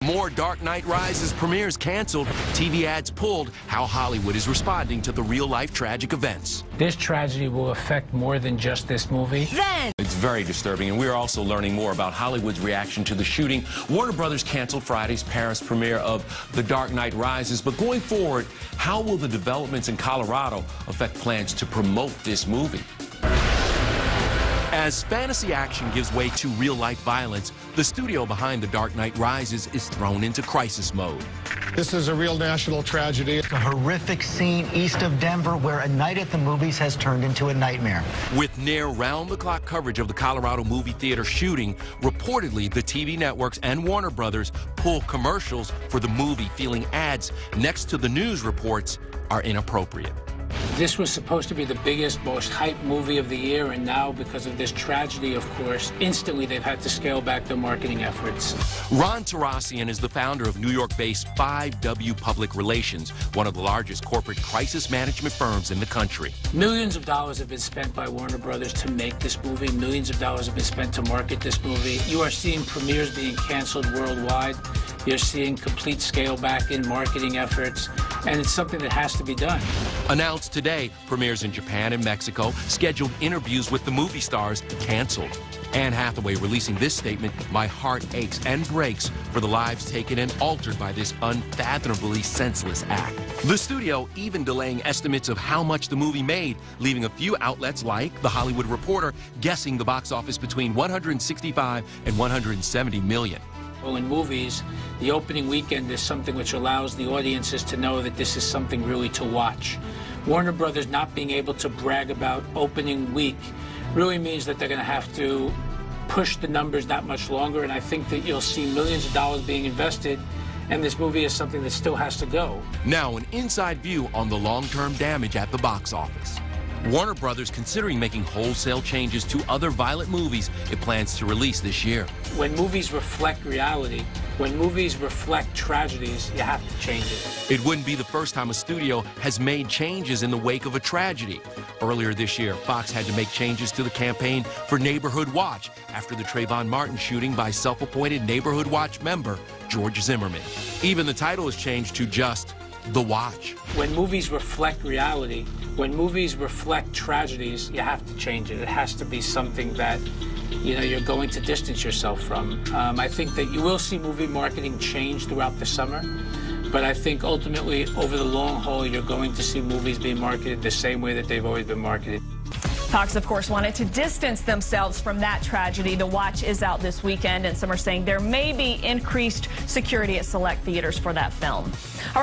More Dark Knight Rises premieres canceled, TV ads pulled, how Hollywood is responding to the real-life tragic events. This tragedy will affect more than just this movie. It's very disturbing, and we're also learning more about Hollywood's reaction to the shooting. Warner Brothers canceled Friday's Paris premiere of The Dark Knight Rises, but going forward, how will the developments in Colorado affect plans to promote this movie? As fantasy action gives way to real-life violence, the studio behind The Dark Knight Rises is thrown into crisis mode. This is a real national tragedy. A horrific scene east of Denver where a night at the movies has turned into a nightmare. With near round-the-clock coverage of the Colorado movie theater shooting, reportedly the TV networks and Warner Brothers pull commercials for the movie, feeling ads next to the news reports are inappropriate. This was supposed to be the biggest, most hyped movie of the year, and now, because of this tragedy, of course, instantly they've had to scale back their marketing efforts. Ronn Torossian is the founder of New York-based 5W Public Relations, one of the largest corporate crisis management firms in the country. Millions of dollars have been spent by Warner Brothers to make this movie. Millions of dollars have been spent to market this movie. You are seeing premieres being canceled worldwide. You're seeing complete scale back in marketing efforts, and it's something that has to be done. Announced today, premieres in Japan and Mexico, scheduled interviews with the movie stars canceled. Anne Hathaway releasing this statement, "My heart aches and breaks for the lives taken and altered by this unfathomably senseless act." The studio even delaying estimates of how much the movie made, leaving a few outlets like The Hollywood Reporter guessing the box office between 165 and 170 million. Well, in movies, the opening weekend is something which allows the audiences to know that this is something really to watch. Warner Brothers not being able to brag about opening week really means that they're going to have to push the numbers that much longer, and I think that you'll see millions of dollars being invested, and this movie is something that still has to go. Now, an inside view on the long-term damage at the box office. Warner Brothers considering making wholesale changes to other violent movies it plans to release this year. When movies reflect reality, when movies reflect tragedies, you have to change it. It wouldn't be the first time a studio has made changes in the wake of a tragedy. Earlier this year, Fox had to make changes to the campaign for Neighborhood Watch after the Trayvon Martin shooting by self-appointed Neighborhood Watch member George Zimmerman. Even the title has changed to just The Watch. When movies reflect reality, when movies reflect tragedies, you have to change it. It has to be something that, you know, you're going to distance yourself from. I think that you will see movie marketing change throughout the summer, but I think ultimately, over the long haul, you're going to see movies being marketed the same way that they've always been marketed. Fox, of course, wanted to distance themselves from that tragedy. The Watch is out this weekend, and some are saying there may be increased security at select theaters for that film. All right.